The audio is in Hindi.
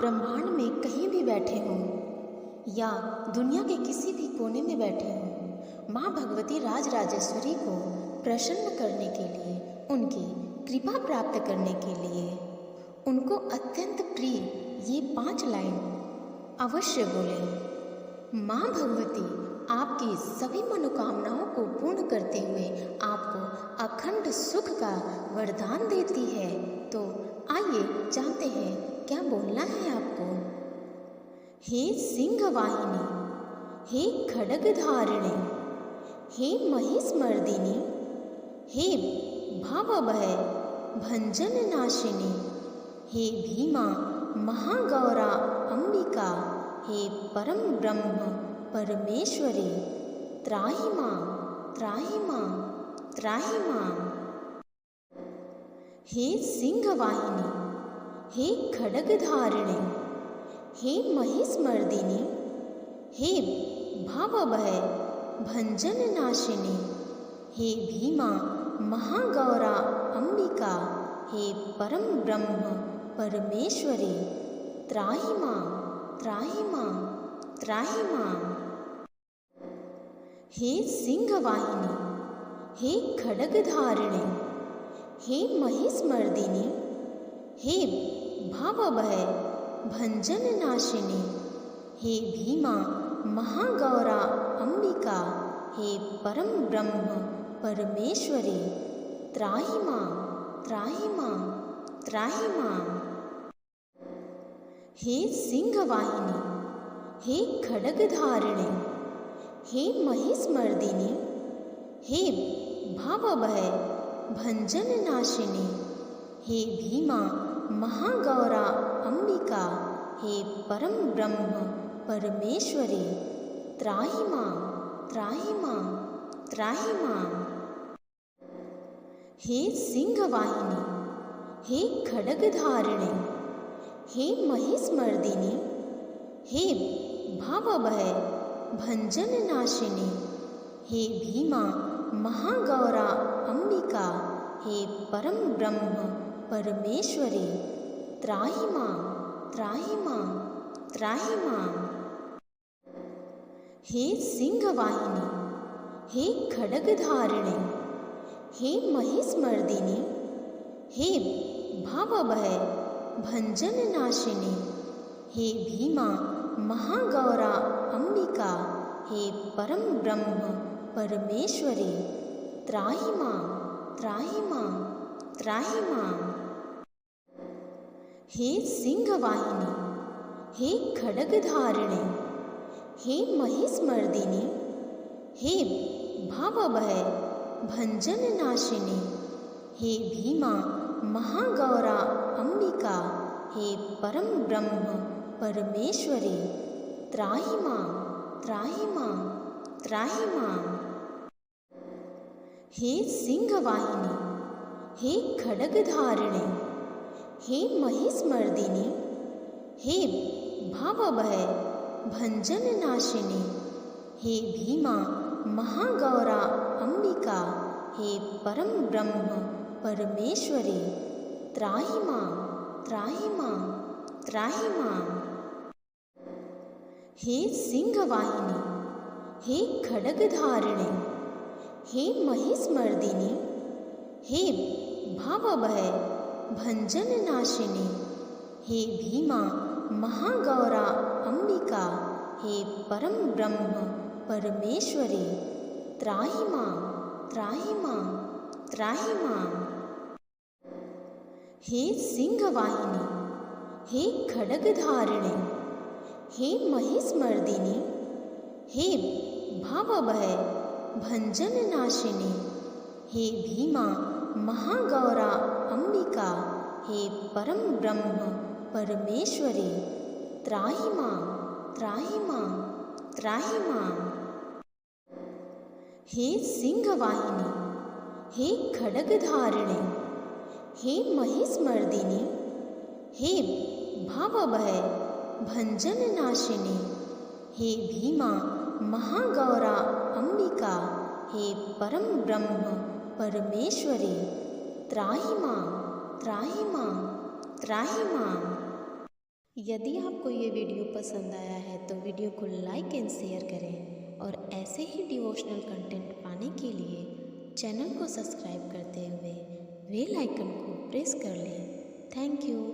ब्रह्मांड में कहीं भी बैठे हों या दुनिया के किसी भी कोने में बैठे हों, माँ भगवती राजराजेश्वरी को प्रसन्न करने के लिए, उनकी कृपा प्राप्त करने के लिए, उनको अत्यंत प्रिय ये 5 लाइन अवश्य बोलें। माँ भगवती आपकी सभी मनोकामनाओं को पूर्ण करते हुए आपको अखंड सुख का वरदान देती है। तो आइए जानते हैं क्या बोलना है आपको। हे सिंह वाहिनी, हे खड्ग धारिणी, हे महिष मर्दिनी, हे भावभय भंजन नाशिनी, हे भीमा महागौरा अंबिका, हे परम ब्रह्म परमेश्वरी, त्राहि मां, त्राहि मां, त्राहि मां। हे सिंह वाहिनी, हे खड्ग धारिणी, हे महिष मर्दिनी, हे भावभय भंजन नाशिनी, हे भीमा महागौरा अंबिका, हे परम ब्रह्म परमेश्वरी, त्राहि मां, त्राहि मां, त्राहि मां। हे सिंह वाहिनी, हे खड्ग धारिणी, हे महिष मर्दिनी, हे भावभय भंजन नाशिनी, हे भीमा महागौरा अंबिका, हे परम ब्रह्म परमेश्वरी, त्राहि मां, त्राहि मां, त्राहि मां। हे सिंह वाहिनी, हे खड्ग धारिणी, हे महिष मर्दिनी, हे भावभय भंजन नाशिनी, हे भीमा महागौरा अंबिका, हे परम ब्रह्म परमेश्वरी, त्राहि मां, त्राहि मां, त्राहि मां। हे सिंह वाहिनी, हे खड्ग धारिणी, हे महिष मर्दिनी, हे भावभय भंजन नाशिनी, हे भीमा महागौरा अंबिका, हे परम ब्रह्म परमेश्वरी, त्राहि मां, त्राहि मां, त्राहि मां। हे सिंह वाहिनी, हे खड्ग धारिणी, हे महिष मर्दिनी, हे भावभय भंजन नाशिनी, हे भीमा महागौरा अंबिका, हे परम ब्रह्म परमेश्वरी, त्राहि मां, त्राहि मां, त्राहि मां। हे सिंह वाहिनी, हे खड्ग धारिणी, हे महिष मर्दिनी, हे भावभय भंजन नाशिनी, हे भीमा महागौरा अंबिका, हे परम ब्रह्म परमेश्वरी, त्राहि मां, त्राहि मां, त्राहि मां। हे सिंह वाहिनी, हे खड्ग धारिणी, हे महिष मर्दिनी, हे भावभय भंजन नाशिनी, हे भीमा महागौरा अंबिका, हे परम ब्रह्म परमेश्वरी, त्राहि मां, त्राहि मां, त्राहि मां। हे सिंह वाहिनी, हे खड्ग धारिणी, हे महिष मर्दिनी, हे भावभय भंजन नाशिनी, हे भीमा महागौरा अंबिका, हे परम ब्रह्म परमेश्वरी, त्राहि मां, त्राहि मां, त्राहि मां। हे सिंह वाहिनी, हे खड्ग धारिणी, हे महिष मर्दिनी, हे भावभय भंजन नाशिनी, हे भीमा महागौरा अंबिका, हे परम ब्रह्म परमेश्वरी, त्राहि मां, त्राहि मां, त्राहि मां। हे सिंह वाहिनी, हे खड्ग धारिणी, हे महिष मर्दिनी, हे भावभय भंजन नाशिनी, हे भीमा महागौरा अंबिका, हे परम ब्रह्म परमेश्वरी, त्राहि मां, त्राहि मां, त्राहि मां। यदि आपको ये वीडियो पसंद आया है तो वीडियो को लाइक एंड शेयर करें और ऐसे ही डिवोशनल कंटेंट पाने के लिए चैनल को सब्सक्राइब करते हुए बेल आइकन को प्रेस कर लें। Thank you.